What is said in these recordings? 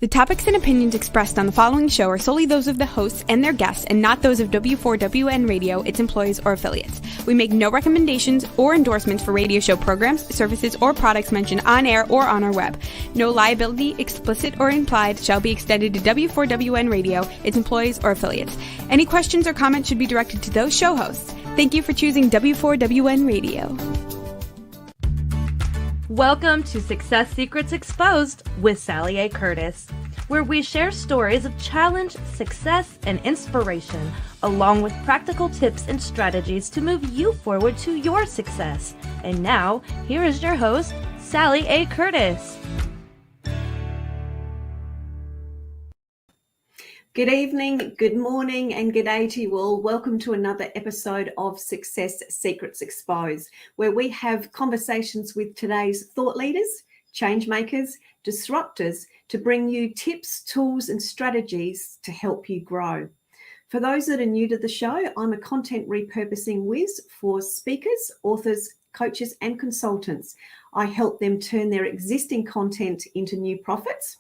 The topics and opinions expressed on the following show are solely those of the hosts and their guests and not those of W4WN Radio, its employees, or affiliates. We make no recommendations or endorsements for radio show programs, services, or products mentioned on air or on our web. No liability, explicit or implied, shall be extended to W4WN Radio, its employees, or affiliates. Any questions or comments should be directed to those show hosts. Thank you for choosing W4WN Radio. Welcome to Success Secrets Exposed with Sally A. Curtis, where we share stories of challenge, success, and inspiration, along with practical tips and strategies to move you forward to your success. And now, here is your host, Sally A. Curtis. Good evening, good morning, and good day to you all. Welcome to another episode of Success Secrets Exposed, where we have conversations with today's thought leaders, change makers, disruptors to bring you tips, tools, and strategies to help you grow. For those that are new to the show, I'm a content repurposing whiz for speakers, authors, coaches, and consultants. I help them turn their existing content into new profits.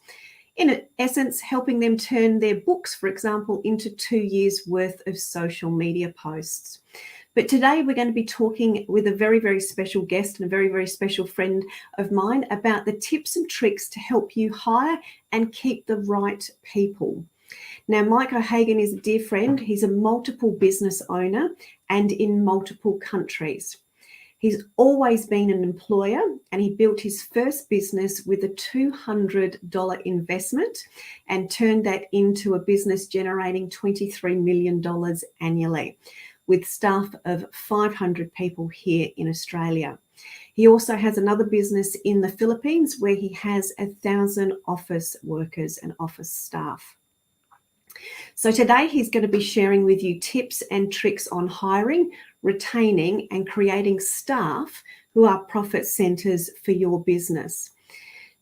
In essence, helping them turn their books, for example, into 2 years worth of social media posts. But today we're going to be talking with a very, very special guest and a very, very special friend of mine about the tips and tricks to help you hire and keep the right people. Now, Hagan is a dear friend. He's a multiple business owner and in multiple countries. He's always been an employer, and he built his first business with a $200 investment and turned that into a business generating $23 million annually with staff of 500 people here in Australia. He also has another business in the Philippines where he has 1,000 office workers and office staff. So today he's going to be sharing with you tips and tricks on hiring, retaining, and creating staff who are profit centers for your business.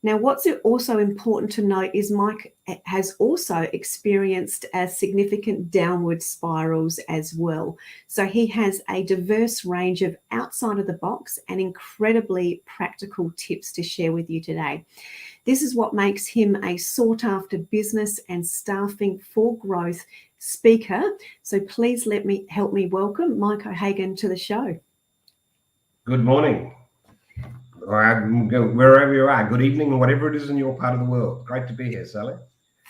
Now, what's also important to note is Mike has also experienced significant downward spirals as well. So he has a diverse range of outside of the box and incredibly practical tips to share with you today. This is what makes him a sought-after business and staffing for growth speaker. So please help me welcome Mike Hagan to the show. Good morning. Wherever you are, good evening, whatever it is in your part of the world. Great to be here, Sally.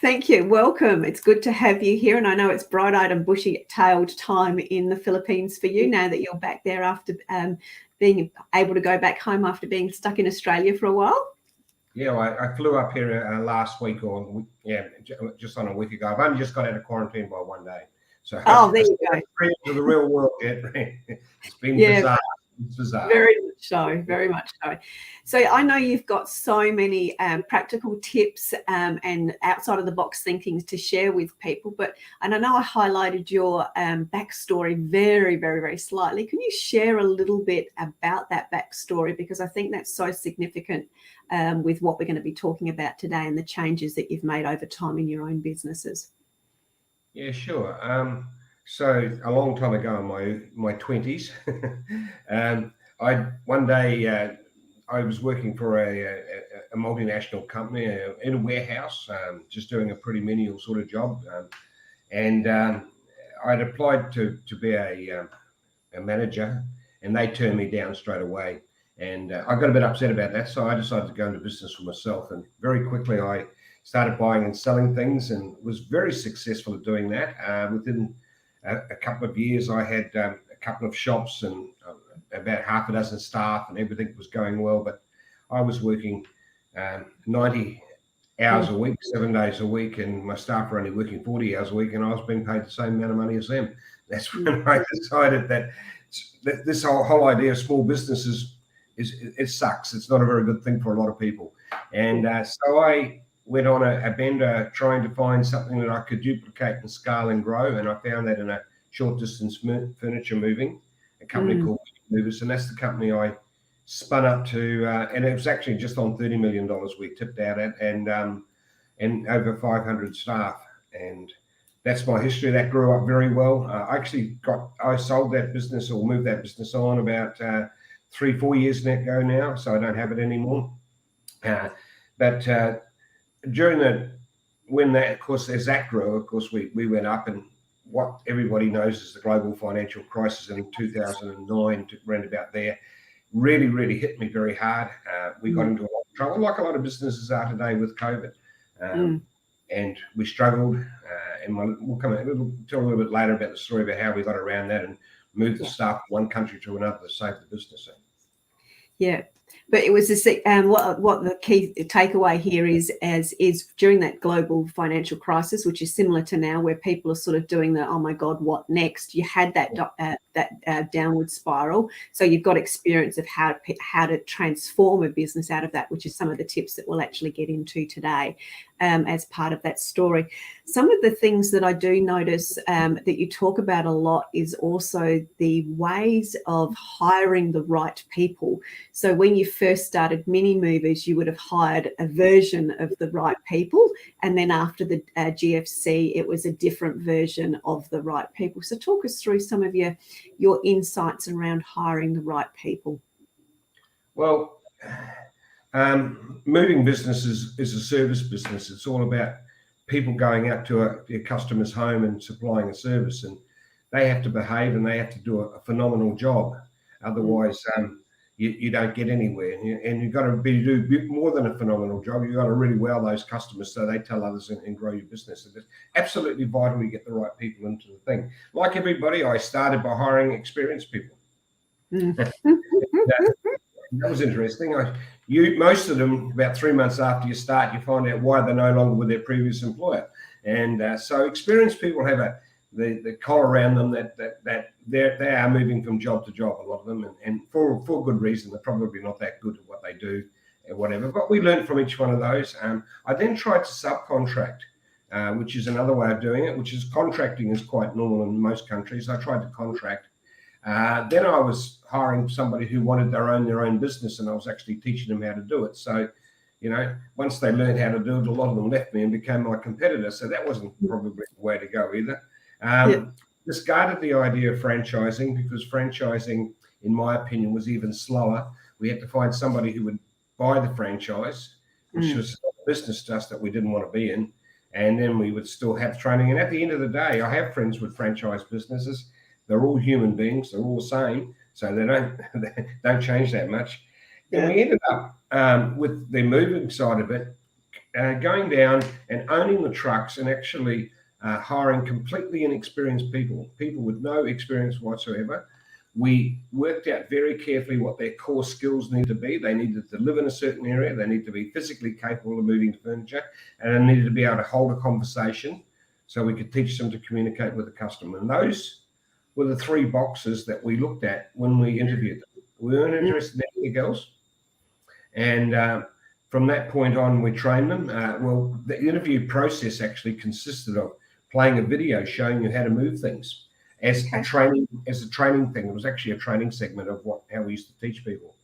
Thank you. Welcome. It's good to have you here. And I know it's bright-eyed and bushy-tailed time in the Philippines for you now that you're back there after being able to go back home after being stuck in Australia for a while. Yeah, I flew up here last week just on a week ago. I've only just got out of quarantine by 1 day. So there you go. To the real world yet. It's been bizarre. It's bizarre. Very much so. Very much so. So I know you've got so many practical tips and outside of the box thinking to share with people. And I know I highlighted your backstory very, very, very slightly. Can you share a little bit about that backstory? Because I think that's so significant with what we're going to be talking about today and the changes that you've made over time in your own businesses. Yeah, sure. So a long time ago in my 20s, one day I was working for a multinational company in a warehouse, just doing a pretty menial sort of job, and I'd applied to be a manager, and they turned me down straight away. And I got a bit upset about that, so I decided to go into business for myself. And very quickly, I started buying and selling things, and was very successful at doing that. Within a couple of years, I had a couple of shops and about half a dozen staff, and everything was going well. But I was working 90 hours a week, 7 days a week, and my staff were only working 40 hours a week, and I was being paid the same amount of money as them. That's when I decided that this whole idea of small businesses it sucks. It's not a very good thing for a lot of people. And so I went on a bender trying to find something that I could duplicate and scale and grow. And I found that in a short distance furniture moving, a company called Movers. And that's the company I spun up to. And it was actually just on $30 million we tipped out at, and over 500 staff. And that's my history. That grew up very well. I sold that business or moved that business on about 3-4 years ago now, so I don't have it anymore. But during when that, of course, as that grew, of course, we went up, and what everybody knows is the global financial crisis in 2009, around about there, really hit me very hard. We got into a lot of trouble, like a lot of businesses are today with COVID, and we struggled. And we'll tell a little bit later about the story about how we got around that and moved the staff from one country to another to save the business. Yeah. But it was what the key takeaway here is during that global financial crisis, which is similar to now, where people are sort of doing the, oh my God, what next? You had that downward spiral. So you've got experience of how to transform a business out of that, which is some of the tips that we'll actually get into today as part of that story. Some of the things that I do notice that you talk about a lot is also the ways of hiring the right people. So when you first started Mini Movers, you would have hired a version of the right people. And then after the GFC, it was a different version of the right people. So talk us through some of your insights around hiring the right people. Well, moving business is a service business. It's all about people going out to a customer's home and supplying a service, and they have to behave and they have to do a phenomenal job. Otherwise, you don't get anywhere, and you've got to do more than a phenomenal job. You've got to really wow those customers so they tell others and grow your business. And it's absolutely vital you get the right people into the thing. Like everybody, I started by hiring experienced people. That was interesting. Most of them, about 3 months after you start, you find out why they're no longer with their previous employer. And so experienced people have the collar around them that they are moving from job to job, a lot of them, and for good reason. They're probably not that good at what they do or whatever. But we learned from each one of those. I then tried to subcontract, which is another way of doing it, which is contracting is quite normal in most countries. I tried to contract. Then I was hiring somebody who wanted their own business, and I was actually teaching them how to do it. So, once they learned how to do it, a lot of them left me and became my competitor. So that wasn't probably the way to go either. Discarded the idea of franchising, because franchising, in my opinion, was even slower. We had to find somebody who would buy the franchise, which was a business to us that we didn't want to be in. And then we would still have training. And at the end of the day, I have friends with franchise businesses. They're all human beings. They're all the same. So they don't change that much. And we ended up with the moving side of it, going down and owning the trucks and actually hiring completely inexperienced people with no experience whatsoever. We worked out very carefully what their core skills need to be. They needed to live in a certain area. They need to be physically capable of moving furniture, and they needed to be able to hold a conversation so we could teach them to communicate with the customer. And those were the three boxes that we looked at when we interviewed them. We weren't interested in anything else. And from that point on, we trained them. Well, the interview process actually consisted of playing a video showing you how to move things as a training thing. It was actually a training segment of how we used to teach people.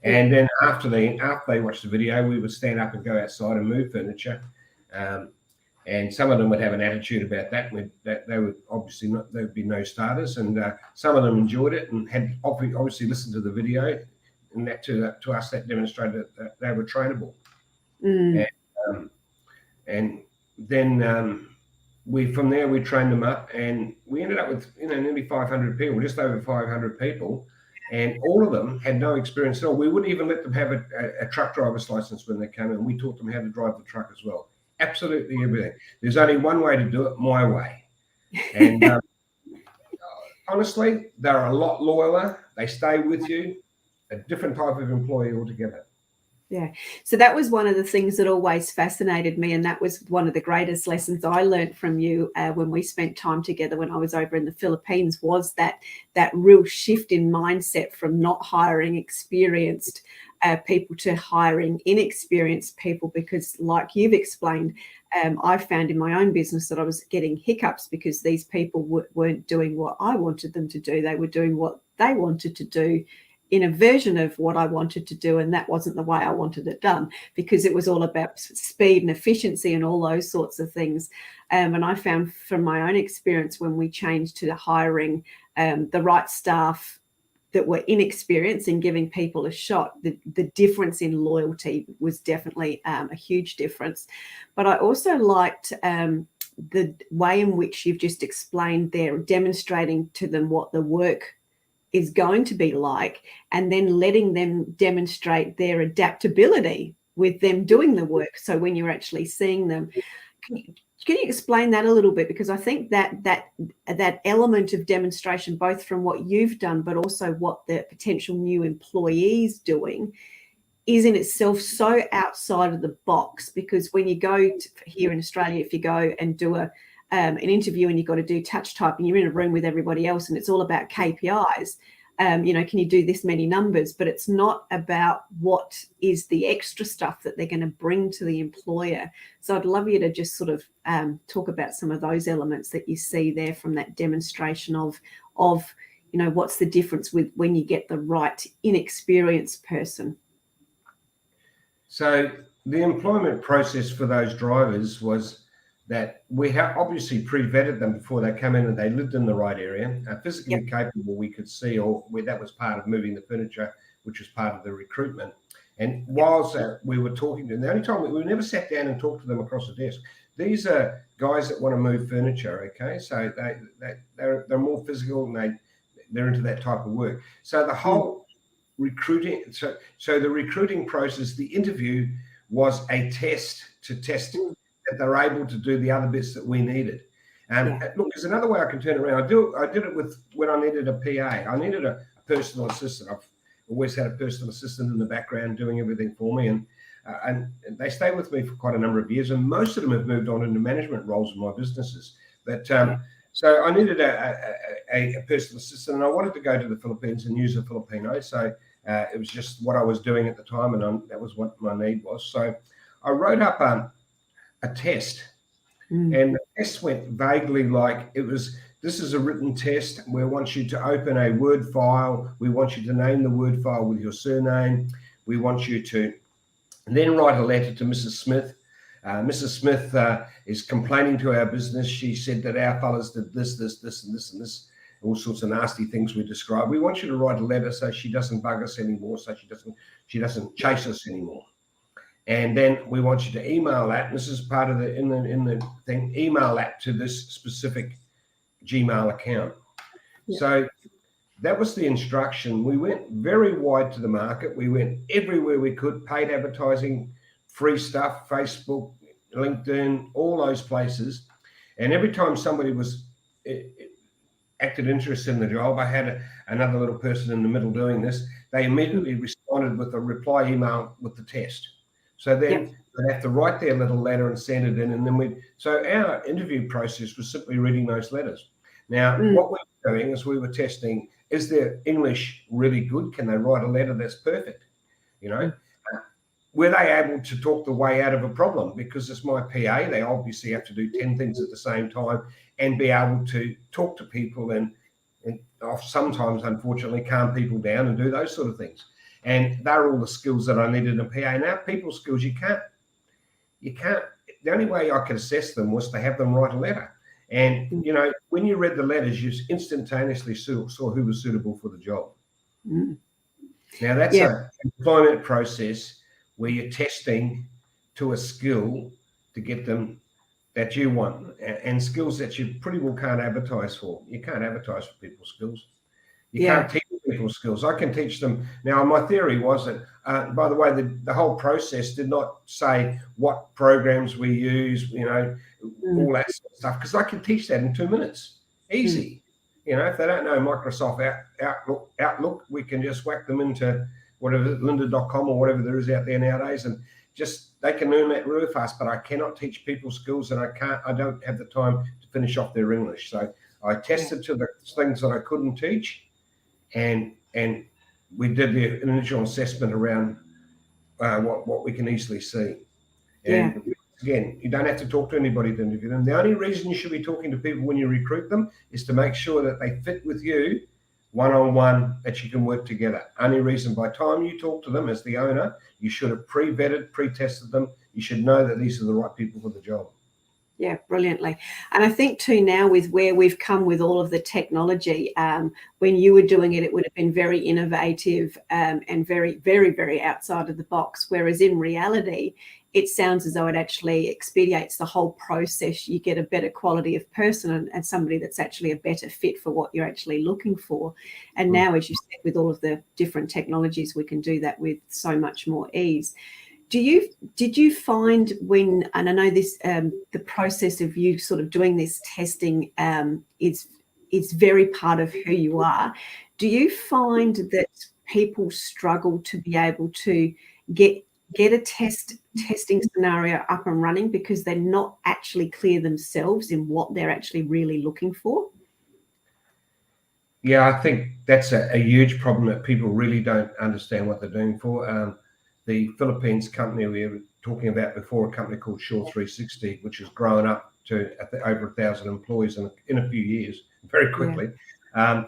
And then after they watched the video, we would stand up and go outside and move furniture. And some of them would have an attitude about that. They would obviously not. There would be no starters, and some of them enjoyed it and had obviously listened to the video, and that to us that demonstrated that they were trainable. And then from there we trained them up, and we ended up with nearly 500 people, just over 500 people, and all of them had no experience at all. We wouldn't even let them have a truck driver's license when they came in. We taught them how to drive the truck as well. Absolutely everything. There's only one way to do it, my way. And honestly, they're a lot loyaler. They stay with you, a different type of employee altogether. Yeah. So that was one of the things that always fascinated me. And that was one of the greatest lessons I learned from you when we spent time together when I was over in the Philippines, was that real shift in mindset from not hiring experienced people to hiring inexperienced people, because like you've explained, I found in my own business that I was getting hiccups because these people weren't doing what I wanted them to do. They were doing what they wanted to do in a version of what I wanted to do, and that wasn't the way I wanted it done, because it was all about speed and efficiency and all those sorts of things. And I found from my own experience, when we changed to hiring the right staff that were inexperienced in giving people a shot, the difference in loyalty was definitely a huge difference. But I also liked the way in which you've just explained there, demonstrating to them what the work is going to be like, and then letting them demonstrate their adaptability with them doing the work. So when you're actually seeing them, can you explain that a little bit? Because I think that element of demonstration, both from what you've done, but also what the potential new employees doing, is in itself so outside of the box. Because when you go here in Australia, if you go and do an interview and you've got to do touch typing, you're in a room with everybody else and it's all about KPIs. Can you do this many numbers? But it's not about what is the extra stuff that they're going to bring to the employer. So I'd love you to just sort of talk about some of those elements that you see there from that demonstration of what's the difference with when you get the right inexperienced person. So the employment process for those drivers was that we have obviously pre-vetted them before they come in, and they lived in the right area, physically capable, we could see, or where that was part of moving the furniture, which was part of the recruitment. And whilst we were talking to them, the only time we never sat down and talked to them across the desk. These are guys that want to move furniture, okay? So they're more physical, and they're into that type of work. So the whole recruiting, so the recruiting process, the interview was a test to test that they're able to do the other bits that we needed. Look, there's another way I can turn it around. I did it with when I needed a PA. I needed a personal assistant. I've always had a personal assistant in the background doing everything for me, and they stay with me for quite a number of years, and most of them have moved on into management roles in my businesses. But so I needed a personal assistant, and I wanted to go to the Philippines and use a Filipino. So it was just what I was doing at the time, and that was what my need was. So I wrote up a test, and the test went vaguely like this is a written test. We want you to open a Word file. We want you to name the Word file with your surname. We want you to then write a letter to Mrs. Smith. Mrs. Smith is complaining to our business. She said that our fellas did this, and this, all sorts of nasty things we described. We want you to write a letter so she doesn't bug us anymore, so she doesn't chase us anymore. And then we want you to email that. And this is part of in the thing. Email that to this specific Gmail account. Yeah. So that was the instruction. We went very wide to the market. We went everywhere we could, paid advertising, free stuff, Facebook, LinkedIn, all those places. And every time somebody acted interest in the job, I had another little person in the middle doing this. They immediately responded with a reply email with the test. So then they'd have to write their little letter and send it in. And then so our interview process was simply reading those letters. Now, what we were doing is we were testing, is their English really good? Can they write a letter that's perfect? Were they able to talk the way out of a problem? Because it's my PA, they obviously have to do 10 things at the same time and be able to talk to people and sometimes, unfortunately, calm people down and do those sort of things. And they're all the skills that I needed in a PA. Now, people skills, you can't, the only way I could assess them was to have them write a letter. And, when you read the letters, you instantaneously saw who was suitable for the job. Now, that's an employment process where you're testing to a skill to get them that you want, and skills that you pretty well can't advertise for. You can't advertise for people's skills. You can't teach people's skills. I can teach them. Now, my theory was that, by the way, the whole process did not say what programs we use, all that sort of stuff, because I can teach that in 2 minutes. Easy. If they don't know Microsoft Outlook, we can just whack them into whatever, lynda.com or whatever there is out there nowadays, and just they can learn that really fast. But I cannot teach people skills, and I don't have the time to finish off their English. So I tested to the things that I couldn't teach, and we did the initial assessment around what we can easily see. And again, you don't have to talk to anybody to interview them. The only reason you should be talking to people when you recruit them is to make sure that they fit with you one-on-one, that you can work together. Only reason, by the time you talk to them as the owner, you should have pre-vetted, pre-tested them. You should know that these are the right people for the job. Yeah, brilliantly. And I think too, now with where we've come with all of the technology, when you were doing it, it would have been very innovative and very, very, very outside of the box. Whereas in reality, it sounds as though it actually expedites the whole process. You get a better quality of person and somebody that's actually a better fit for what you're actually looking for. And now, as you said, with all of the different technologies, we can do that with so much more ease. Did you find when, and I know this, the process of you sort of doing this testing is very part of who you are. Do you find that people struggle to be able to get a testing scenario up and running because they're not actually clear themselves in what they're actually really looking for? Yeah, I think that's a huge problem, that people really don't understand what they're doing for. The Philippines company we were talking about before, a company called Shaw 360, which has grown up to over 1,000 employees in a few years, very quickly. Yeah.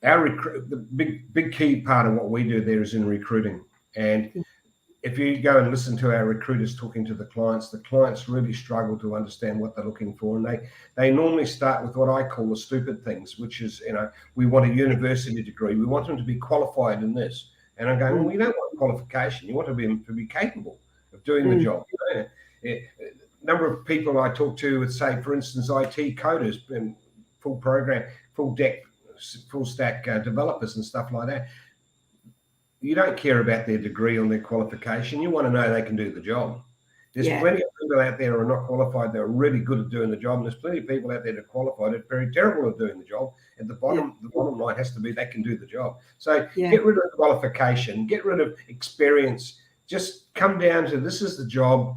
The big key part of what we do there is in recruiting. And if you go and listen to our recruiters talking to the clients really struggle to understand what they're looking for. And they normally start with what I call the stupid things, which is, we want a university degree. We want them to be qualified in this. And I'm going, well, you don't want qualification. You want to be capable of doing the job. Number of people I talk to would say, for instance, IT coders and full stack developers and stuff like that. You don't care about their degree or their qualification. You want to know they can do the job. There's plenty of people out there who are not qualified that are really good at doing the job. And there's plenty of people out there that are qualified that are very terrible at doing the job. At the bottom line has to be they can do the job. So get rid of qualification, get rid of experience. Just come down to, this is the job.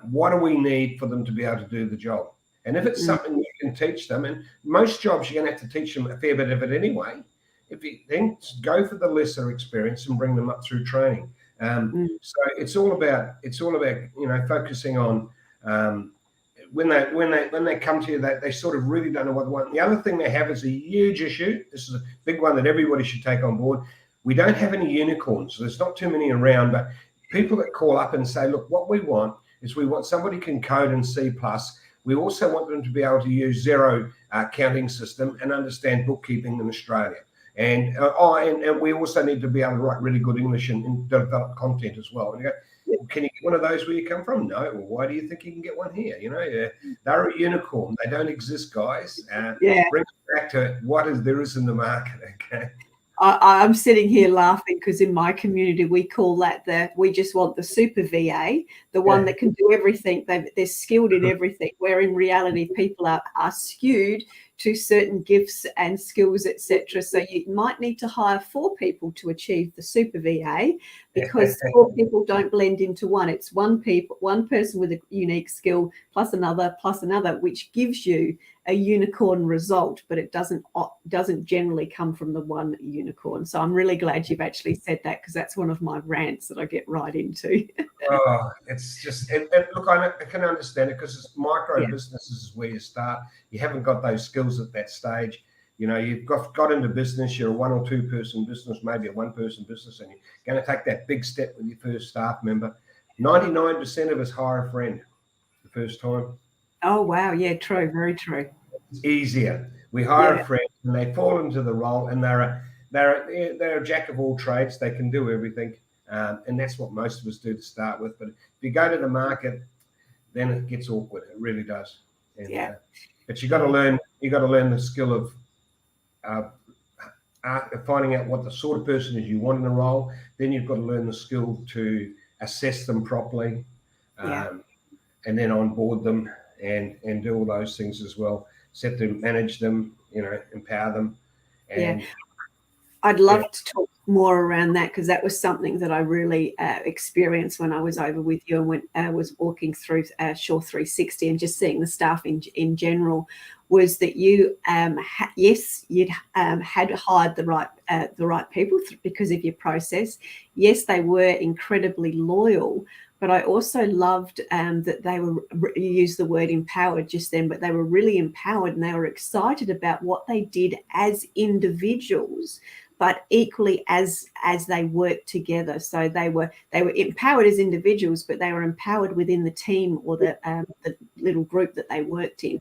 What do we need for them to be able to do the job? And if it's something you can teach them, and most jobs you're going to have to teach them a fair bit of it anyway. If you then go for the lesser experience and bring them up through training. So it's all about focusing on when they come to you, they sort of really don't know what they want. The other thing they have is a huge issue. This is a big one that everybody should take on board. We don't have any unicorns. There's not too many around, but people that call up and say, look, what we want is we want somebody can code in C++. We also want them to be able to use Xero counting system and understand bookkeeping in Australia. And we also need to be able to write really good English and develop content as well. And you go, can you get one of those where you come from? No. Well, why do you think you can get one here? They're a unicorn. They don't exist, guys. Bring it back to what there is in the market. Okay. I'm sitting here laughing because in my community we call that we just want the super VA, the one that can do everything. They're skilled in everything. Where in reality people are skewed to certain gifts and skills, etc. So you might need to hire 4 people to achieve the super VA, because 4 people don't blend into one. It's one person with a unique skill plus another, which gives you a unicorn result, but it doesn't generally come from the one unicorn. So I'm really glad you've actually said that, because that's one of my rants that I get right into. It's just, and look, I can understand it, because it's micro businesses is where you start. You haven't got those skills at that stage. You've got into business, you're a 1 or 2 person business, maybe a 1 person business, and you're going to take that big step with your first staff member. 99% of us hire a friend the first time. Oh, wow. Yeah, true. Very true. It's easier. We hire a friend and they fall into the role, and they're a jack of all trades. They can do everything. And that's what most of us do to start with. But if you go to the market, then it gets awkward. It really does. And, but you got to learn the skill of finding out what the sort of person is you want in a role. Then you've got to learn the skill to assess them properly, and then onboard them and do all those things as well. Set them, manage them, empower them. And I'd love to talk more around that, because that was something that I really experienced when I was over with you and when I was walking through Shaw 360 and just seeing the staff in general, was that you had hired the right people because of your process. Yes, they were incredibly loyal, but I also loved that they were, you used the word empowered just then, but they were really empowered and they were excited about what they did as individuals, but equally as they worked together. So they were empowered as individuals, but they were empowered within the team or the little group that they worked in.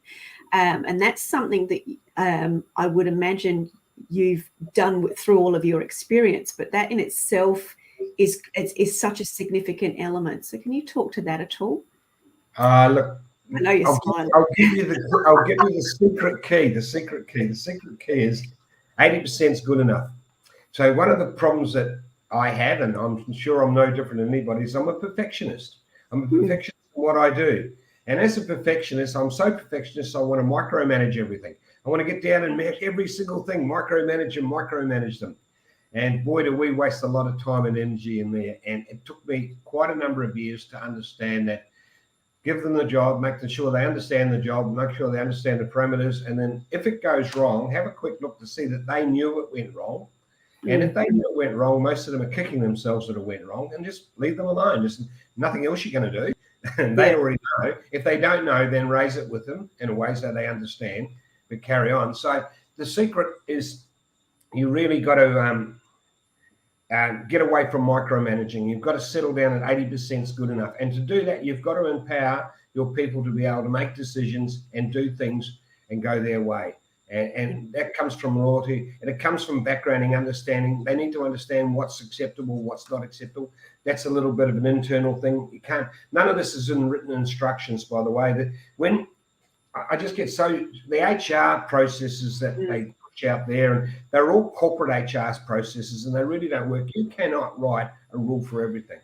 And that's something that I would imagine you've done through all of your experience, but that in itself is such a significant element. So can you talk to that at all? Look, I know you're smiling. I'll give you the secret key. The secret key is 80% is good enough. So one of the problems that I have, and I'm sure I'm no different than anybody, is I'm a perfectionist. I'm a perfectionist in what I do. And as a perfectionist, I'm so perfectionist, I want to micromanage everything. I want to get down and match every single thing, micromanage them. And boy, do we waste a lot of time and energy in there. And it took me quite a number of years to understand that. Give them the job, making sure they understand the job, make sure they understand the parameters. And then if it goes wrong, have a quick look to see that they knew it went wrong. And if they knew it went wrong, most of them are kicking themselves that it went wrong, and just leave them alone. There's nothing else you're going to do. And they already know. If they don't know, then raise it with them in a way so they understand, but carry on. So the secret is you really got to get away from micromanaging. You've got to settle down at 80% is good enough. And to do that, you've got to empower your people to be able to make decisions and do things and go their way. And that comes from loyalty, and it comes from backgrounding, understanding. They need to understand what's acceptable, what's not acceptable. That's a little bit of an internal thing. You can't. None of this is in written instructions, by the way. That when I just get the HR processes that they push out there, and they're all corporate HR processes, and they really don't work. You cannot write a rule for everything.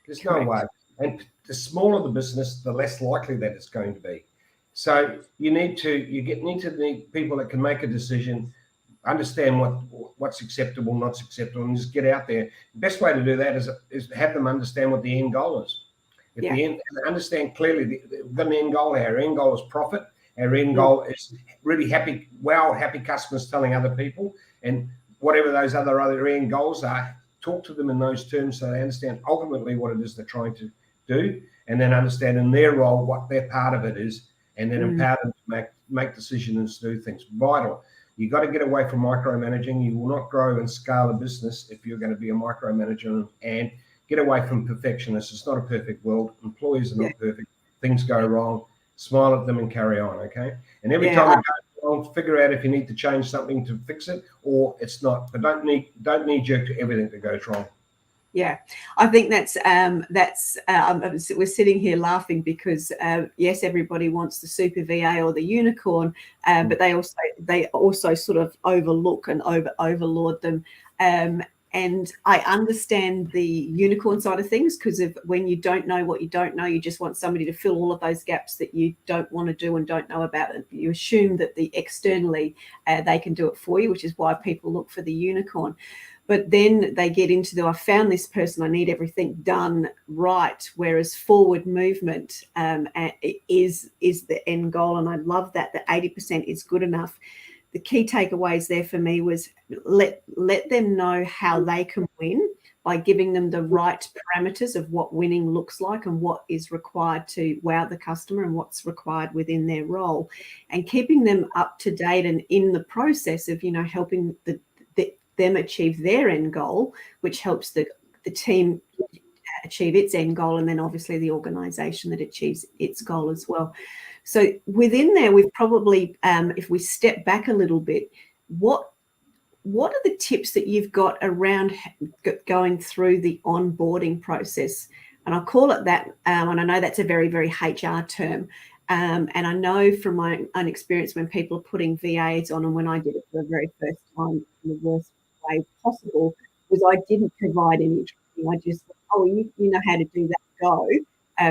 There's no way. And the smaller the business, the less likely that it's going to be. So you need people that can make a decision, understand what's acceptable, not acceptable, and just get out there. The best way to do that is to have them understand what the end goal is. Understand clearly, we've got an end goal. Our end goal is profit. Our end goal is really happy customers telling other people, and whatever those other end goals are, talk to them in those terms so they understand ultimately what it is they're trying to do, and then understand in their role what their part of it is. And then empower them to make decisions, do things. Vital. You've got to get away from micromanaging. You will not grow and scale a business if you're going to be a micromanager, and get away from perfectionists. It's not a perfect world. Employees are not perfect. Things go wrong. Smile at them and carry on, okay? And every time it goes wrong, figure out if you need to change something to fix it or it's not. But don't knee jerk to everything that goes wrong. Yeah, I think we're sitting here laughing because yes, everybody wants the super VA or the unicorn, but they also sort of overlook and overlord them. And I understand the unicorn side of things, because when you don't know what you don't know, you just want somebody to fill all of those gaps that you don't want to do and don't know about. And you assume that externally they can do it for you, which is why people look for the unicorn. But then they get into I found this person, I need everything done right. Whereas forward movement is the end goal. And I love that 80% is good enough. The key takeaways there for me was let them know how they can win by giving them the right parameters of what winning looks like and what is required to wow the customer and what's required within their role, and keeping them up to date and in the process of, helping them achieve their end goal, which helps the team achieve its end goal, and then obviously the organization that achieves its goal as well. So within there, we've probably, if we step back a little bit, what are the tips that you've got around going through the onboarding process? And I'll call it that, and I know that's a very, very HR term. And I know from my own experience when people are putting VAs on, and when I did it for the very first time in the worst way possible, was I didn't provide any training. I just thought, you know how to do that, go.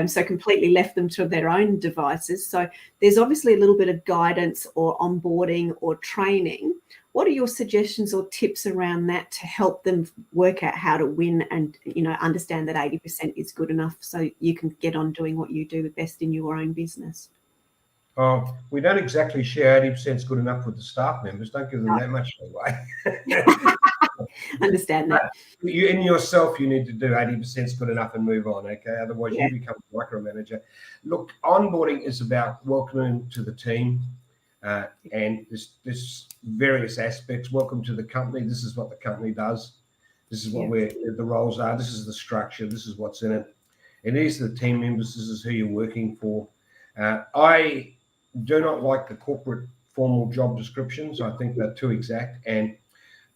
So completely left them to their own devices. So there's obviously a little bit of guidance or onboarding or training. What are your suggestions or tips around that to help them work out how to win and, understand that 80% is good enough so you can get on doing what you do best in your own business? We don't exactly share 80% is good enough with the staff members. Don't give them that much away. Understand that. You in yourself, you need to do 80% is good enough and move on, okay? Otherwise, you become a micromanager. Look, onboarding is about welcoming to the team. and there's various aspects. Welcome to the company. This is what the company does. This is what the roles are. This is the structure. This is what's in it. And these are the team members. This is who you're working for. I do not like the corporate formal job descriptions. I think they're too exact. And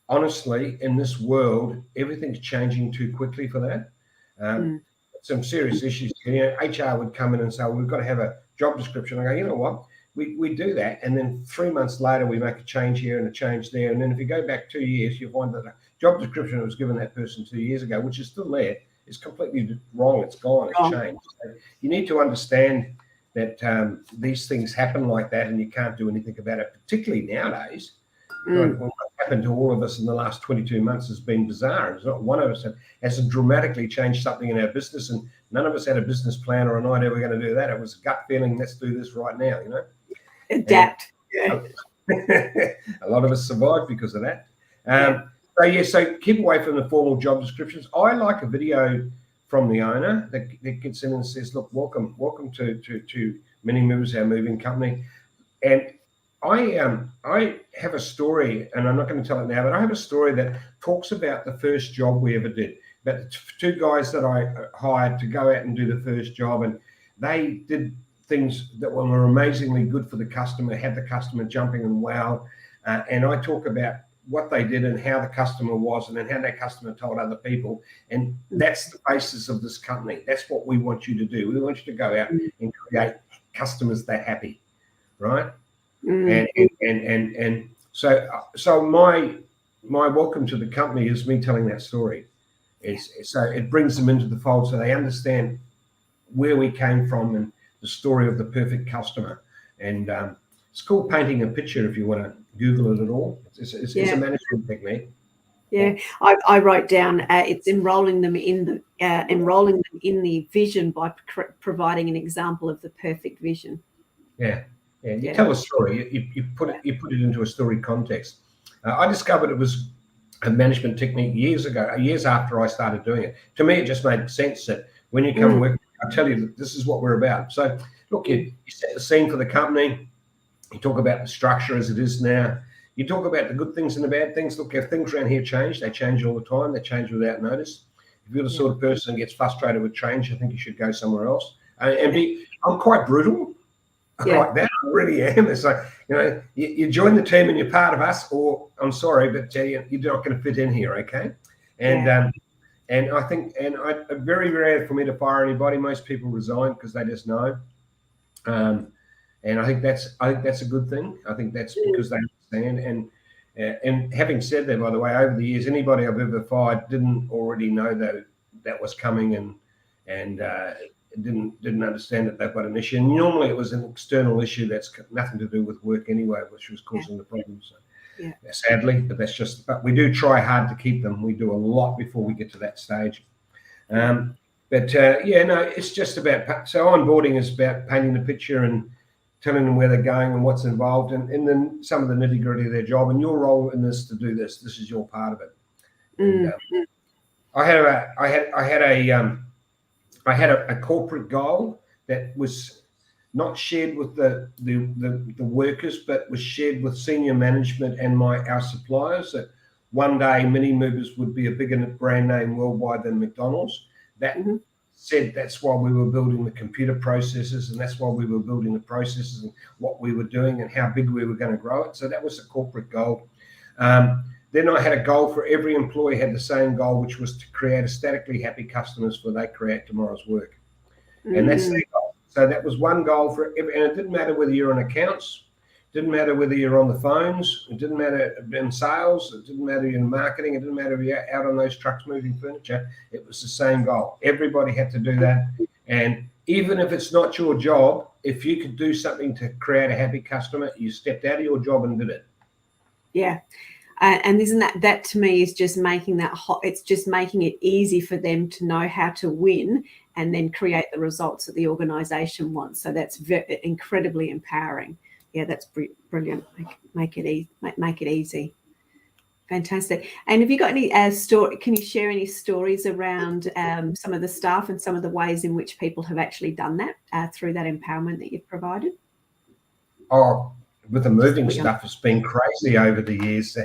honestly, in this world, everything's changing too quickly for that. Some serious issues. HR would come in and say, well, we've got to have a job description. I go, you know what? We do that. And then 3 months later, we make a change here and a change there. And then if you go back 2 years, you'll find that a job description that was given that person 2 years ago, which is still there, is completely wrong. It's gone. It's changed. So you need to understand that these things happen like that, and you can't do anything about it, particularly nowadays. What happened to all of us in the last 22 months has been bizarre. It's not one of us hasn't dramatically changed something in our business, and none of us had a business plan or an idea we're going to do that. It was a gut feeling, let's do this right now, Adapt. A lot of us survived because of that. So keep away from the formal job descriptions. I like a video from the owner that gets in and says, look, welcome to Many Movers, our moving company. And I have a story, and I'm not going to tell it now, but I have a story that talks about the first job we ever did. About the two guys that I hired to go out and do the first job, and they did things that were amazingly good for the customer, had the customer jumping and wow. And I talk about what they did and how the customer was, and then how that customer told other people. And that's the basis of this company. That's what we want you to do. We want you to go out and create customers that happy, right? And so my welcome to the company is me telling that story. So it brings them into the fold so they understand where we came from and the story of the perfect customer. And it's called painting a picture if you want to Google it at all. It's a management technique. Yeah, I wrote down it's enrolling them in the vision by providing an example of the perfect vision. You tell a story. You put it into a story context. I discovered it was a management technique years ago, years after I started doing it. To me, it just made sense that when you come and work, I tell you that this is what we're about. So, look, you set the scene for the company. You talk about the structure as it is now. You talk about the good things and the bad things. Look, if things around here change, they change all the time. They change without notice. If you're the sort of person that gets frustrated with change, I think you should go somewhere else. I'm quite brutal. Like that, I really am. It's like, you join the team and you're part of us, or I'm sorry, but you're not going to fit in here, okay? And I think, I'm very rare for me to fire anybody. Most people resign because they just know. And I think that's a good thing. I think that's because they understand. And having said that, by the way, over the years, anybody I've ever fired didn't already know that was coming and didn't understand that they've got an issue. And normally it was an external issue that's nothing to do with work anyway, which was causing the problem. So sadly, but we do try hard to keep them. We do a lot before we get to that stage. It's just about, so onboarding is about painting the picture and telling them where they're going and what's involved, and then some of the nitty gritty of their job, and your role in this to do this. This is your part of it. And, I had a corporate goal that was not shared with the workers, but was shared with senior management and our suppliers, that one day Mini Movers would be a bigger brand name worldwide than McDonald's. That said, that's why we were building the computer processes, and that's why we were building the processes and what we were doing and how big we were going to grow it. So that was a corporate goal. Then I had a goal for every employee had the same goal, which was to create aesthetically happy customers for they create tomorrow's work. And that's their goal. So that was one goal for every, and it didn't matter whether you're on accounts, didn't matter whether you're on the phones, it didn't matter in sales, it didn't matter in marketing, it didn't matter if you're out on those trucks moving furniture. It was the same goal. Everybody had to do that. And even if it's not your job, if you could do something to create a happy customer, you stepped out of your job and did it. Yeah. And isn't that to me is just making it's just making it easy for them to know how to win and then create the results that the organization wants. So that's incredibly empowering. Yeah, that's brilliant. Make it easy. Fantastic. And have you got any can you share any stories around some of the staff and some of the ways in which people have actually done that through that empowerment that you've provided? Oh, with the moving stuff, it's been crazy over the years.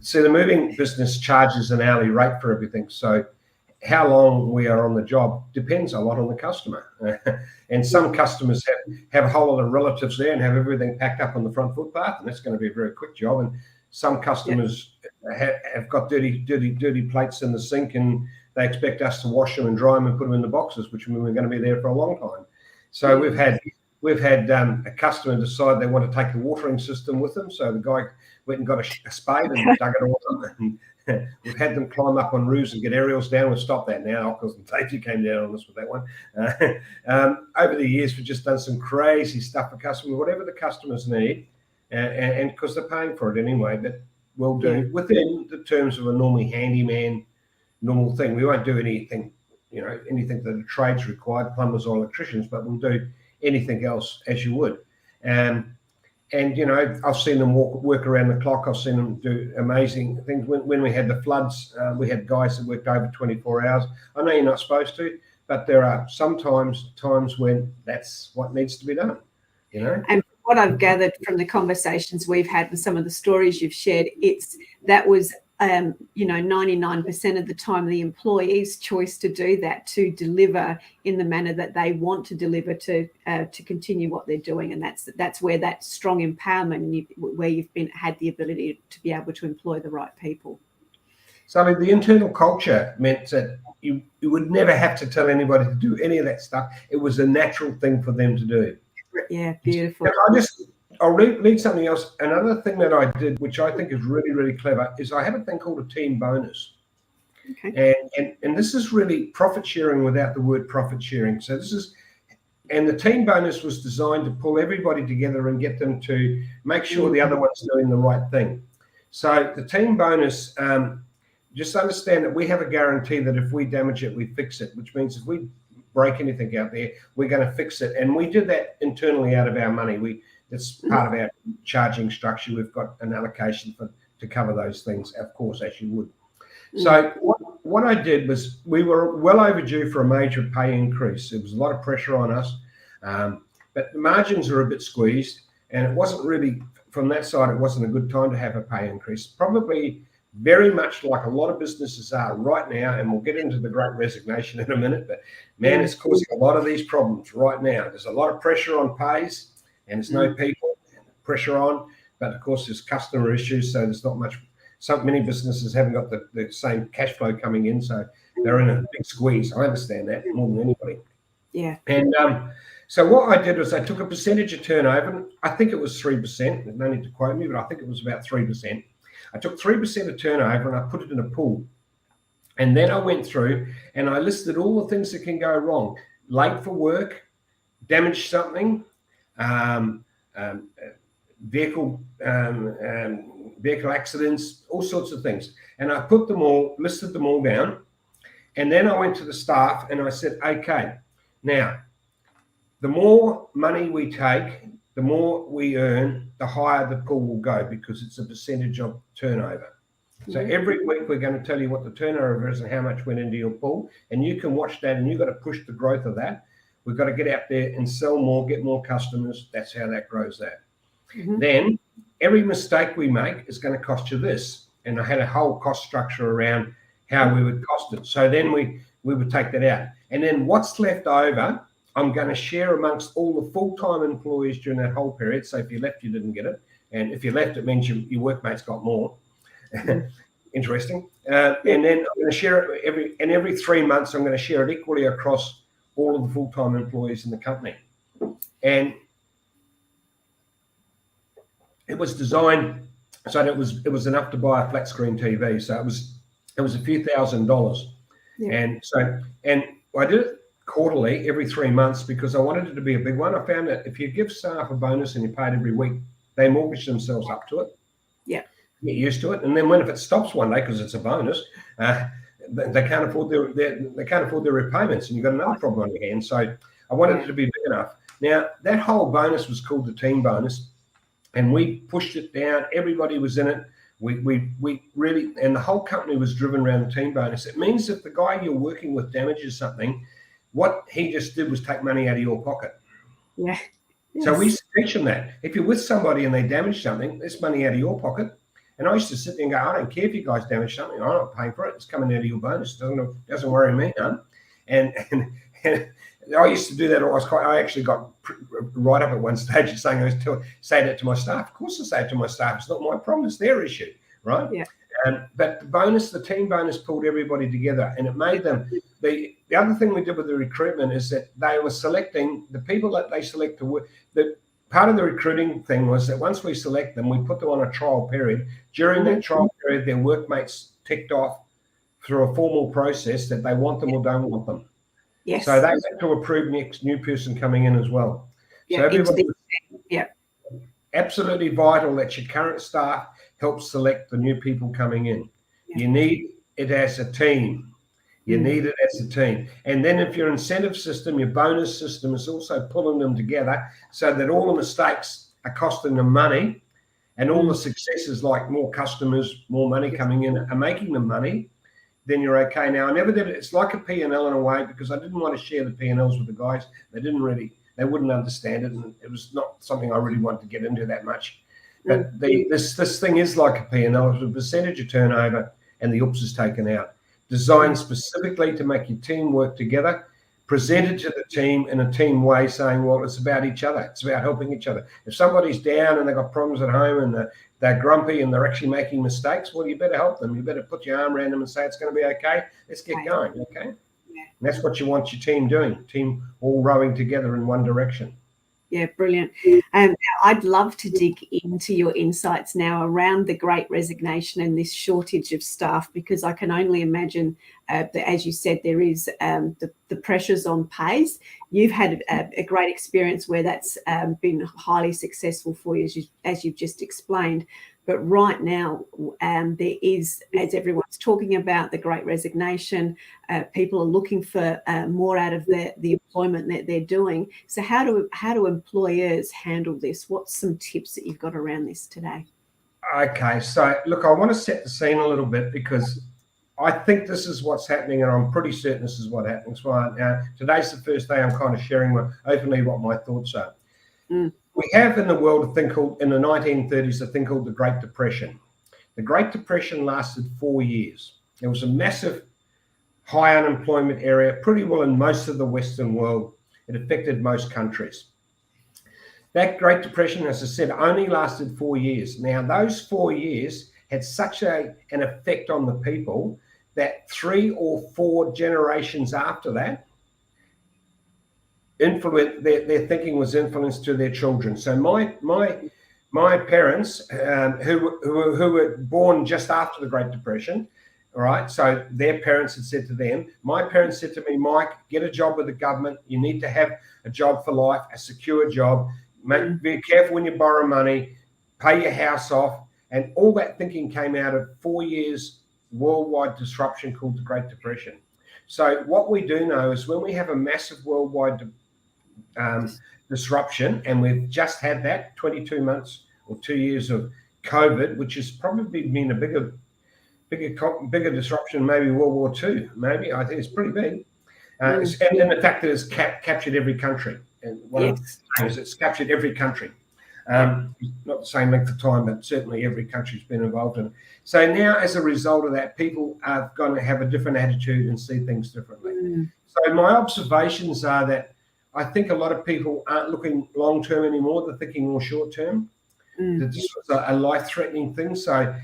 So the moving business charges an hourly rate for everything. So how long we are on the job depends a lot on the customer. And some customers have a whole lot of relatives there and have everything packed up on the front footpath, and that's going to be a very quick job. And some customers have got dirty plates in the sink, and they expect us to wash them and dry them and put them in the boxes, which means we're going to be there for a long time. So we've had a customer decide they want to take the watering system with them. So the guy went and got a spade and dug it all up. And we've had them climb up on roofs and get aerials down. We've stopped that now because the safety came down on us with that one. Over the years, we've just done some crazy stuff for customers, whatever the customers need, and because they're paying for it anyway, but we'll do within the terms of a normally handyman normal thing. We won't do anything that the trades required, plumbers or electricians, but we'll do anything else as you would. And I've seen them work around the clock. I've seen them do amazing things. When we had the floods, we had guys that worked over 24 hours. I know you're not supposed to, but there are sometimes times when that's what needs to be done, And what I've gathered from the conversations we've had and some of the stories you've shared, that was 99% of the time the employee's choice to do that, to deliver in the manner that they want to deliver, to continue what they're doing. And that's where that strong empowerment, where you've had the ability to be able to employ the right people. So the internal culture meant that you would never have to tell anybody to do any of that stuff. It was a natural thing for them to do. Yeah, beautiful. I'll read something else. Another thing that I did, which I think is really, really clever, is I have a thing called a team bonus. Okay. And this is really profit sharing without the word profit sharing. So the team bonus was designed to pull everybody together and get them to make sure the other one's doing the right thing. So the team bonus, just understand that we have a guarantee that if we damage it, we fix it, which means if we break anything out there, we're going to fix it. And we did that internally out of our money. It's part of our charging structure. We've got an allocation to cover those things, of course, as you would. So what I did was, we were well overdue for a major pay increase. There was a lot of pressure on us, but the margins are a bit squeezed, and it wasn't really, from that side, it wasn't a good time to have a pay increase. Probably very much like a lot of businesses are right now, and we'll get into the great resignation in a minute, but man, it's causing a lot of these problems right now. There's a lot of pressure on pays, and there's no people, pressure on, but of course there's customer issues, so there's not much. Many businesses haven't got the same cash flow coming in, so they're in a big squeeze. I understand that more than anybody. Yeah. And so what I did was I took a percentage of turnover, and I think it was 3%. No need to quote me, but I think it was about 3%. I took 3% of turnover and I put it in a pool. And then I went through and I listed all the things that can go wrong. Late for work, damage something, vehicle accidents, all sorts of things. And I listed them all down. And then I went to the staff and I said, okay, now, the more money we take, the more we earn, the higher the pool will go, because it's a percentage of turnover. So every week we're going to tell you what the turnover is and how much went into your pool, and you can watch that, and you've got to push the growth of that. We've got to get out there and sell more, get more customers. That's how that grows that. Then every mistake we make is going to cost you this. And I had a whole cost structure around how we would cost it. So then we would take that out. And then what's left over, I'm going to share amongst all the full-time employees during that whole period. So if you left, you didn't get it. And if you left, it means your workmates got more. Interesting. And then I'm going to share it every 3 months, I'm going to share it equally across all of the full-time employees in the company. And it was designed so that it was enough to buy a flat screen TV. So it was a few $1,000s. Yeah. And I did it quarterly, every 3 months, because I wanted it to be a big one. I found that if you give staff a bonus and you pay it every week, they mortgage themselves up to it. Yeah. Get used to it. And then if it stops one day because it's a bonus, they can't afford their repayments, and you've got another problem on your hands. So I wanted it to be big enough. Now, that whole bonus was called the team bonus, and we pushed it down. Everybody was in it. We really, and the whole company was driven around the team bonus. It means if the guy you're working with damages something, what he just did was take money out of your pocket. Yeah. Yes. So we used to teach them that. If you're with somebody and they damage something, there's money out of your pocket. And I used to sit there and go, I don't care if you guys damage something. I'm not paying for it. It's coming out of your bonus. It doesn't worry me, huh? And I used to do that. I actually got right up at one stage saying say that to my staff. Of course I say it to my staff. It's not my problem. It's their issue, right? Yeah. But the team bonus pulled everybody together, and it made them. The other thing we did with the recruitment is that they were selecting the people that they select to work. The part of the recruiting thing was that once we select them, we put them on a trial period. During that trial period, their workmates ticked off through a formal process that they want them or don't want them. Yes. So they had to approve next new person coming in as well. Yeah. So everybody, yeah. Absolutely vital that your current staff help select the new people coming in. Yeah. You need it as a team. You need it as a team. And then if your incentive system, your bonus system is also pulling them together so that all the mistakes are costing them money and all the successes like more customers, more money coming in are making them money, then you're okay. Now, I never did it. It's like a P&L in a way because I didn't want to share the P&Ls with the guys. They wouldn't understand it. And it was not something I really wanted to get into that much. But this thing is like a P&L. It's a percentage of turnover and the oops is taken out. Designed specifically to make your team work together, presented to the team in a team way saying, well, it's about each other. It's about helping each other. If somebody's down and they've got problems at home and they're grumpy and they're actually making mistakes, well, you better help them. You better put your arm around them and say, it's going to be okay. Let's get going, okay? Yeah. And that's what you want your team doing, team all rowing together in one direction. Yeah, brilliant. I'd love to dig into your insights now around the Great Resignation and this shortage of staff, because I can only imagine that, as you said, there is the pressures on pays. You've had a great experience where that's been highly successful for you, as you've just explained. But right now, there is, as everyone's talking about, the Great Resignation. People are looking for more out of the employment that they're doing. So how do employers handle this? What's some tips that you've got around this today? Okay, so look, I want to set the scene a little bit because I think this is what's happening, and I'm pretty certain this is what happens. Today's the first day I'm kind of sharing openly what my thoughts are. We have in the world a thing called, in the 1930s, a thing called the Great Depression. The Great Depression lasted 4 years. There was a massive high unemployment area, pretty well in most of the Western world. It affected most countries. That Great Depression, as I said, only lasted 4 years. Now, those 4 years had such an effect on the people that 3 or 4 generations after that, their thinking was influenced to their children. So my parents, who were born just after the Great Depression, all right, so their parents had said to them, my parents said to me, Mike, get a job with the government. You need to have a job for life, a secure job. Be careful when you borrow money, pay your house off. And all that thinking came out of 4 years worldwide disruption called the Great Depression. So what we do know is when we have a massive worldwide disruption, and we've just had that 22 months or 2 years of COVID, which has probably been a bigger disruption, maybe World War II. Maybe I think it's pretty big, and the fact that it's captured every country. And one of the things, it's captured every country. Not the same length of time, but certainly every country's been involved in it. So now, as a result of that, people are going to have a different attitude and see things differently. So my observations are that I think a lot of people aren't looking long-term anymore. They're thinking more short-term. This was a life-threatening thing. So,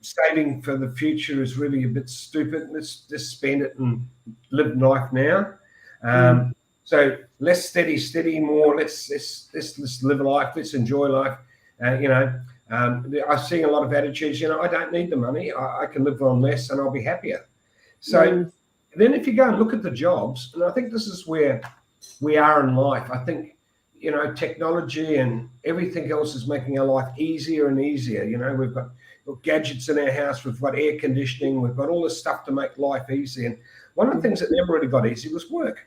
saving for the future is really a bit stupid. Let's just spend it and live life now. So less steady, more. Let's live life. Let's enjoy life. I'm seeing a lot of attitudes. I don't need the money. I can live on less, and I'll be happier. So then, if you go and look at the jobs, and I think this is where we are in life. I think technology and everything else is making our life easier and easier. We've got gadgets in our house. We've got air conditioning. We've got all this stuff to make life easy. And one of the things that never really got easy was work.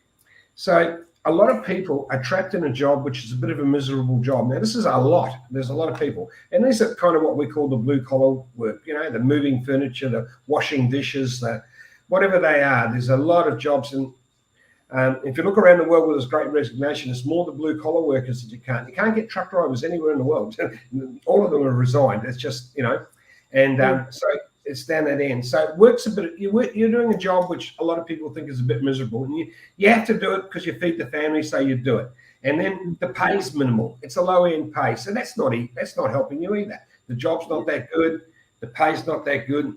So a lot of people are trapped in a job which is a bit of a miserable job. Now, this is a lot. There's a lot of people. And these are kind of what we call the blue-collar work, the moving furniture, the washing dishes, whatever they are. There's a lot of jobs. And If you look around the world where there's great resignation, it's more the blue-collar workers that you can't get truck drivers anywhere in the world. All of them have resigned. It's just, and so it's down that end. So it works a bit. You're doing a job which a lot of people think is a bit miserable, and you have to do it because you feed the family, so you do it. And then the pay is minimal. It's a low-end pay, so that's not helping you either. The job's not that good. The pay's not that good.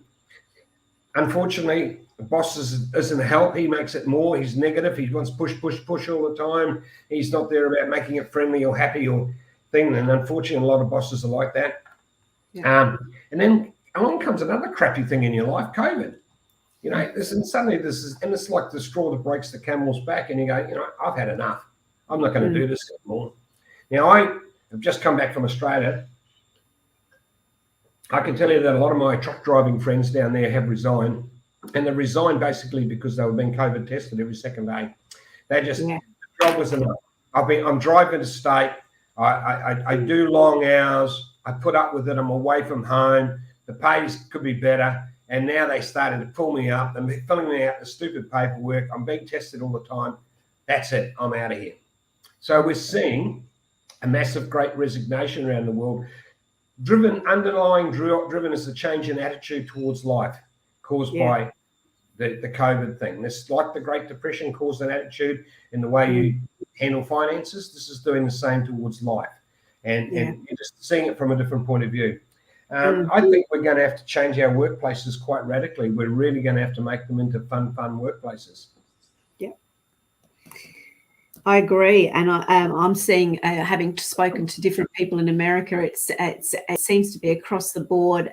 Unfortunately, the boss isn't help. He makes it more. He's negative. He wants push all the time. He's not there about making it friendly or happy or thing. And unfortunately, a lot of bosses are like that. Yeah. And then along comes another crappy thing in your life, COVID. Suddenly it's like the straw that breaks the camel's back, and you go, I've had enough. I'm not going to do this anymore. Now, I have just come back from Australia. I can tell you that a lot of my truck driving friends down there have resigned, and they resigned basically because they were being COVID tested every second day. The job was enough. I'm driving to state. I do long hours. I put up with it. I'm away from home. The pays could be better. And now they started to pull me up and filling me out the stupid paperwork. I'm being tested all the time. That's it. I'm out of here. So we're seeing a massive great resignation around the world. Underlying driven is the change in attitude towards life caused by the COVID thing. This, like the Great Depression, caused an attitude in the way you handle finances. This is doing the same towards life. And you're just seeing it from a different point of view. I think we're going to have to change our workplaces quite radically. We're really going to have to make them into fun workplaces. Yeah, I agree, and I'm seeing, having spoken to different people in America, it seems to be across the board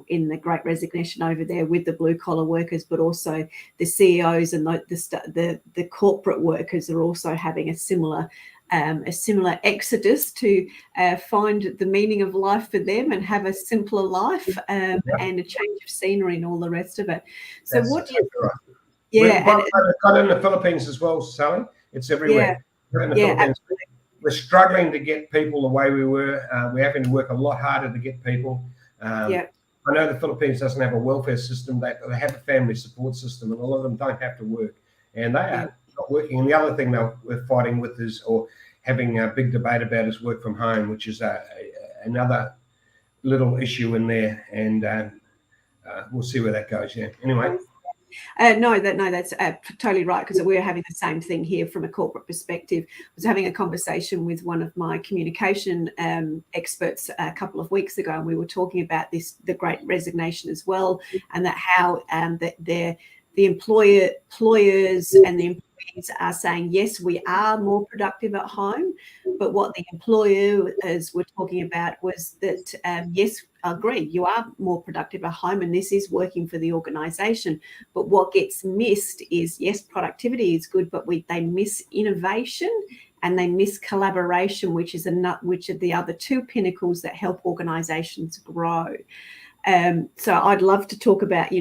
in the Great Resignation over there with the blue collar workers, but also the CEOs and the corporate workers are also having a similar exodus to find the meaning of life for them and have a simpler life and a change of scenery and all the rest of it. So what do you think? Yeah, we've got in the Philippines as well, Sally. It's everywhere. In the Philippines, we're struggling to get people the way we were. We're having to work a lot harder to get people. I know the Philippines doesn't have a welfare system. They have a family support system, and a lot of them don't have to work, and they are not working. And the other thing that we're fighting with is, or having a big debate about, is work from home, which is another little issue in there, and we'll see where that goes. Yeah. Anyway. No, that's totally right, because we're having the same thing here from a corporate perspective. I was having a conversation with one of my communication experts a couple of weeks ago, and we were talking about the Great Resignation as well, and that how the employers and the employees are saying, yes, we are more productive at home, but what the employers were talking about was that, yes, I agree, you are more productive at home, and this is working for the organisation. But what gets missed is, yes, productivity is good, but they miss innovation and they miss collaboration, which are the other two pinnacles that help organisations grow. So I'd love to talk about,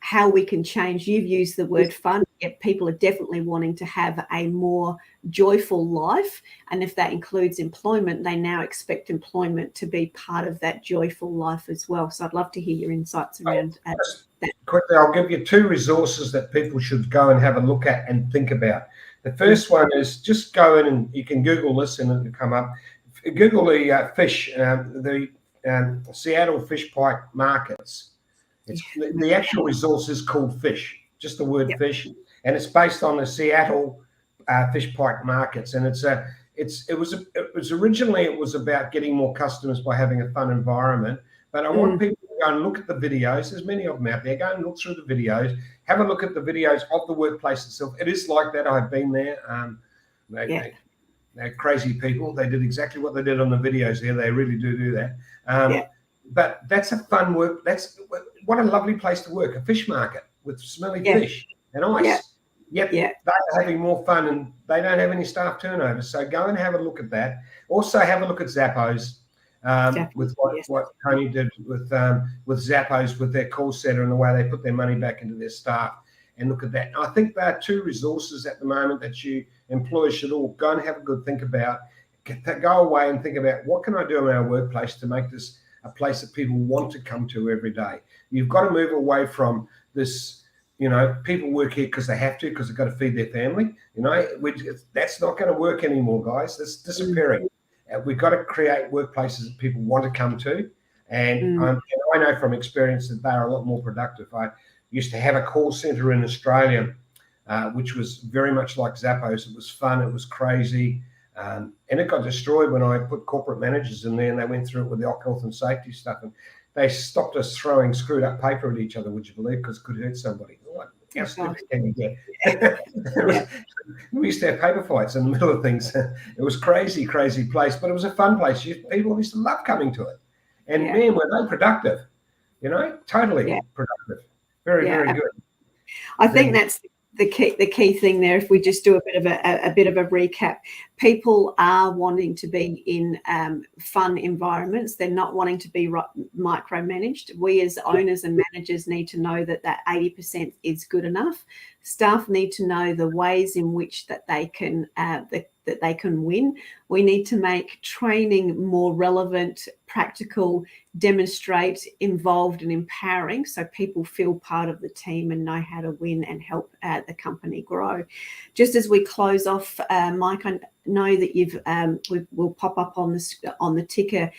how we can change. You've used the word fun. Yet people are definitely wanting to have a more joyful life, and if that includes employment, they now expect employment to be part of that joyful life as well. So I'd love to hear your insights around that. Quickly, I'll give you two resources that people should go and have a look at and think about. The first one is, just go in and you can Google this and it'll come up. Google the Seattle fish pike markets. The actual resource is called Fish, just the word fish, and it's based on the Seattle fish pike markets. And it was originally about getting more customers by having a fun environment. But I want people to go and look at the videos. There's many of them out there. Go and look through the videos. Have a look at the videos of the workplace itself. It is like that. I've been there. They're crazy people. They did exactly what they did on the videos there. They really do that. But that's a fun work. What a lovely place to work, a fish market with smelly fish and ice. They're having more fun, and they don't have any staff turnover. So go and have a look at that. Also have a look at Zappos, with what Tony did with Zappos, with their call center and the way they put their money back into their staff, and look at that. And I think there are two resources at the moment that employers should all go and have a good think about. Go away and think about, what can I do in our workplace to make this a place that people want to come to every day. You've got to move away from this, people work here because they have to, because they've got to feed their family. That's not going to work anymore, guys. That's disappearing. We've got to create workplaces that people want to come to. And I know from experience that they're a lot more productive. I used to have a call center in Australia, which was very much like Zappos. It was fun. It was crazy. And it got destroyed when I put corporate managers in there, and they went through it with the health and safety stuff. And they stopped us throwing screwed up paper at each other, would you believe? Because it could hurt somebody. How stupid can you get? We used to have paper fights in the middle of things. It was crazy place, but it was a fun place. People used to love coming to it. And man, were they productive, totally productive. Very, very good. I think that's the key thing there. If we just do a bit of a recap, people are wanting to be in fun environments. They're not wanting to be micromanaged. We as owners and managers need to know that 80% is good enough. Staff need to know the ways in which that they can that they can win. We need to make training more relevant, practical, demonstrate, involved and empowering, so people feel part of the team and know how to win and help the company grow. Just as we close off, Mike, I know that we'll pop up on the ticker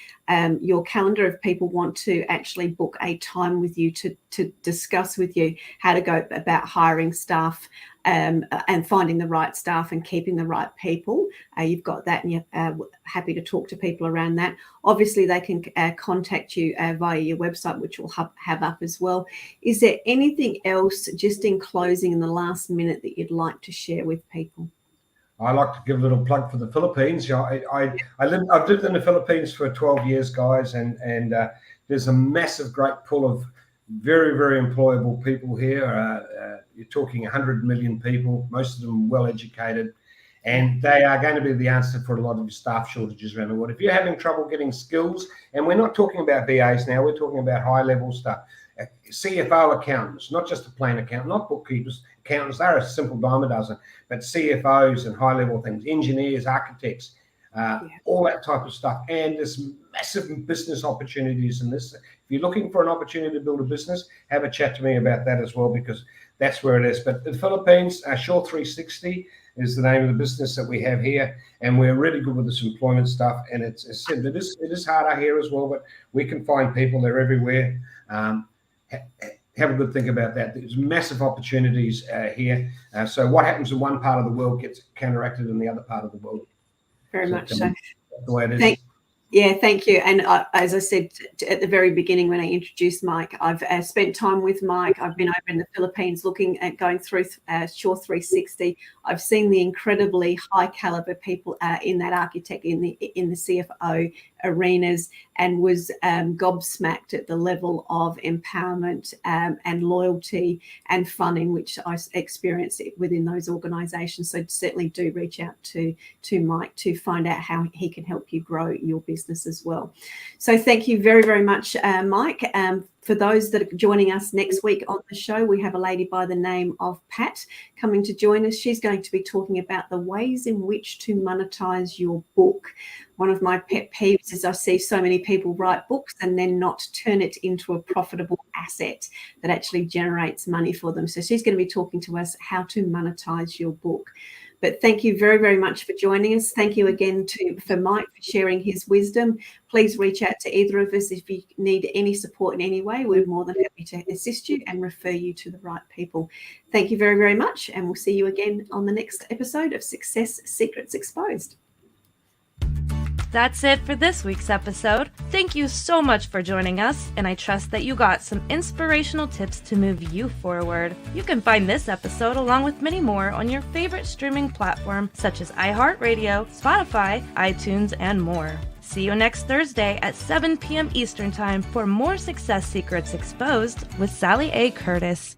your calendar if people want to actually book a time with you to discuss with you how to go about hiring staff and finding the right staff and keeping the right people. You've got that, and you're happy to talk to people around that. Obviously, they can contact you via your website, which we'll have up as well. Is there anything else, just in closing in the last minute, that you'd like to share with people? I like to give a little plug for the Philippines. I've lived in the Philippines for 12 years, guys, and there's a massive, great pool of very, very employable people here. You're talking 100 million people, most of them well educated, and they are going to be the answer for a lot of staff shortages around the world. If you're having trouble getting skills, and we're not talking about BAs now, we're talking about high level stuff. CFO accountants, not just a plain accountant, not bookkeepers, accountants, they're a simple dime a dozen, but CFOs and high level things, engineers, architects, all that type of stuff. And there's massive business opportunities in this. If you're looking for an opportunity to build a business, have a chat to me about that as well, because that's where it is. But the Philippines, Shore 360 is the name of the business that we have here, and we're really good with this employment stuff. And it is harder here as well, but we can find people. They're everywhere. Have a good think about that. There's massive opportunities here. So what happens in one part of the world gets counteracted in the other part of the world. Very much so. The way it is. Thank you. And as I said at the very beginning when I introduced Mike, I've spent time with Mike. I've been over in the Philippines looking at going through Shore 360. I've seen the incredibly high caliber people in that architect, in the CFO arenas, and was gobsmacked at the level of empowerment and loyalty and fun in which I experienced it within those organisations. So certainly do reach out to Mike to find out how he can help you grow your business as well. So thank you very, very much, Mike. For those that are joining us next week on the show, we have a lady by the name of Pat coming to join us. She's going to be talking about the ways in which to monetize your book. One of my pet peeves is I see so many people write books and then not turn it into a profitable asset that actually generates money for them. So she's going to be talking to us how to monetize your book. But thank you very, very much for joining us. Thank you again for Mike for sharing his wisdom. Please reach out to either of us if you need any support in any way. We're more than happy to assist you and refer you to the right people. Thank you very, very much. And we'll see you again on the next episode of Success Secrets Exposed. That's it for this week's episode. Thank you so much for joining us, and I trust that you got some inspirational tips to move you forward. You can find this episode along with many more on your favorite streaming platform such as iHeartRadio, Spotify, iTunes, and more. See you next Thursday at 7 p.m. Eastern Time for more Success Secrets Exposed with Sally A. Curtis.